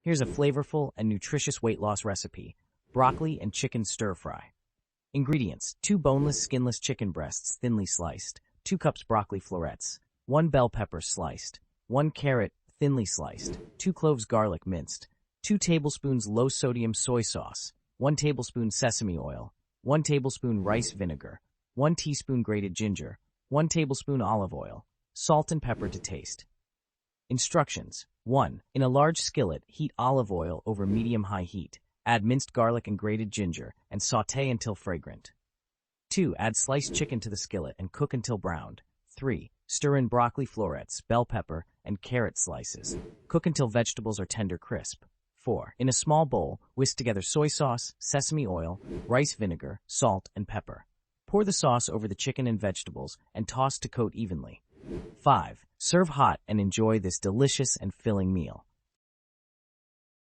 Here's a flavorful and nutritious weight loss recipe: broccoli and chicken stir-fry. Ingredients: 2 boneless, skinless chicken breasts thinly sliced, 2 cups broccoli florets, 1 bell pepper sliced, 1 carrot thinly sliced, 2 cloves garlic minced, 2 tablespoons low-sodium soy sauce, 1 tablespoon sesame oil, 1 tablespoon rice vinegar, 1 teaspoon grated ginger, 1 tablespoon olive oil, salt and pepper to taste. Instructions: 1. In a large skillet, heat olive oil over medium-high heat. Add minced garlic and grated ginger and sauté until fragrant. 2. Add sliced chicken to the skillet and cook until browned. 3. Stir in broccoli florets, bell pepper, and carrot slices. Cook until vegetables are tender crisp. 4. In a small bowl, whisk together soy sauce, sesame oil, rice vinegar, salt, and pepper. Pour the sauce over the chicken and vegetables and toss to coat evenly. 5. Serve hot and enjoy this delicious and filling meal.